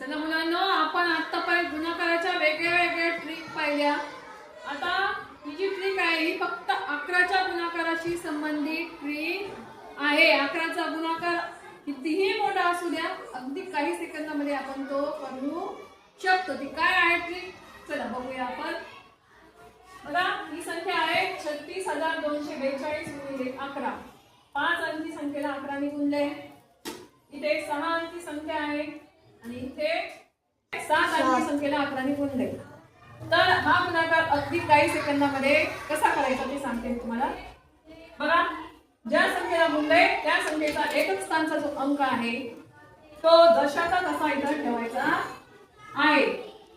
चला मुलांनो, आपण आतापर्यंत गुणाकाराच्या वेगवेगळ्या ट्रिक पाहिल्या. आता ही जी ट्रिक आहे ही फक्त 11च्या गुणाकाराशी संबंधित ट्रिक आहे. 11चा गुणाकार कितीही मोठा असू द्या, अगदी काही सेकंदामध्ये आपण तो करू शकतो. ती काय आहे ट्रिक? चला बघूया आपण. बघा, ही संख्या आहे 36,242 गुणिले 11. 5 अंकी संख्येला 11 ने गुणले. इथे 6 अंकी संख्या आहे आणि इथे 7 अंकी संख्येला 11 ने गुणले. तर हा गुणाकार अगदी काही सेकंदामध्ये कसा करायचा ते सांगते मी तुम्हाला. बघा, ज्या संख्येला गुणले त्या संख्येचा एकक स्थानचा जो अंक आहे तो दशाचा तसा इथं ठेवायचा आहे.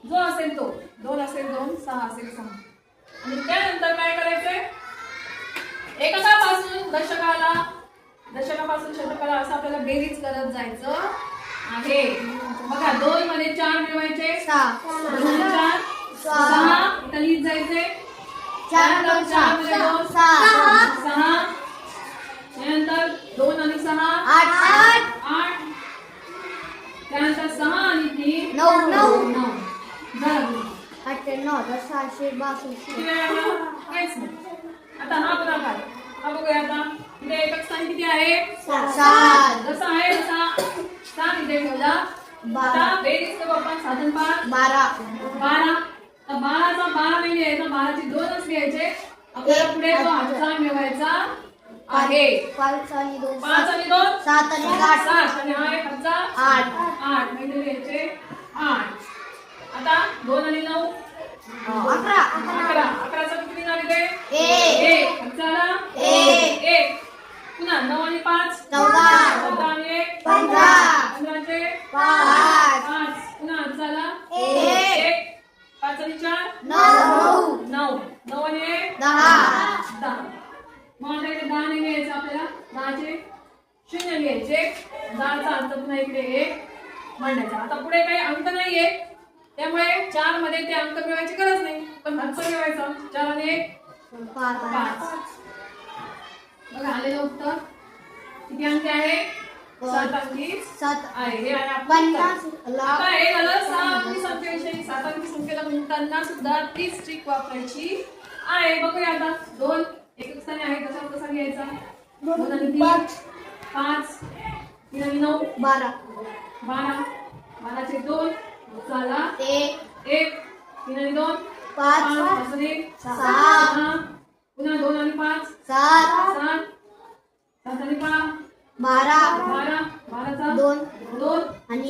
जो असेल तो 2 असेल 2, 6 असेल 6. आणि त्यानंतर काय करायचंय, एककापासून दशकापासून शतकाला असं आपल्याला बेरीज करत जायचं आहे. बघा, 2 मध्ये 4 मिळवायचे, 4 6 इथं लिहित जायचे. 4 मध्ये 2 6. त्यानंतर 2 आणि 6 8. त्यानंतर 6 आणि 3 9. झालं. 8 9 662. आता हा गुणाकार हा बघूया. आता इथे एकक स्थान किती आहे? 7. जसा आहे तसा 7 इथे ठेवला. आता बेरीज करू आपण. 7 5 12. 12. तर 12चा 12 नाही लिहायचा, 12चे 2च लिहायचे. आपल्याला पुढे तो हातचा मिळवायचा आहे. 5 आणि 2 5 आणि 2 7 आणि 8 7 आणि हा एक हातचा 8 म्हणजे लिहायचे 8. आता 2 आणि 9 11. 11चा किती निघाले ते? 1. हातचाला 1. पुन्हा 9 आणि 5 14. 14 आणि 1 15. 15चे 5. पुन्हा हातचाला 1. 5 आणि 4 9. 9 आणि 1 10. मग आता इथे 10 नाही घ्यायचं आपल्याला. 10चे 0 घ्यायचे. 10चा अर्थ पुन्हा इकडे 1 मांडायचा. आता पुढे काही अंक नाहीये, त्यामुळे 4 मध्ये ते अंक मिळवायची गरज नाही, पण हातचं मिळवायचं. 4 आणि 1 5. बघा, आलेलं उत्तर किती अंक आहे? 7 अंकी 7 आहे. हे आहे आपलं उत्तर. आता 50. हे झालं 6 अंकी संख्येविषयी. 7 अंकी संख्येला गुणताना सुद्धा तीच ट्रिक वापरायची आहे. बघूया आता. 2 एकक स्थानी आहे, तसा घ्यायचा. 2 आणि 3 5. 3 आणि 9 12. 12. 12चे 2 चला 1. 3 आणि 2 5. 5 आणि 6. पुन्हा 2 आणि 5 7. 7. 7 आणि 5 12. 12. 12चा 2 2 आणि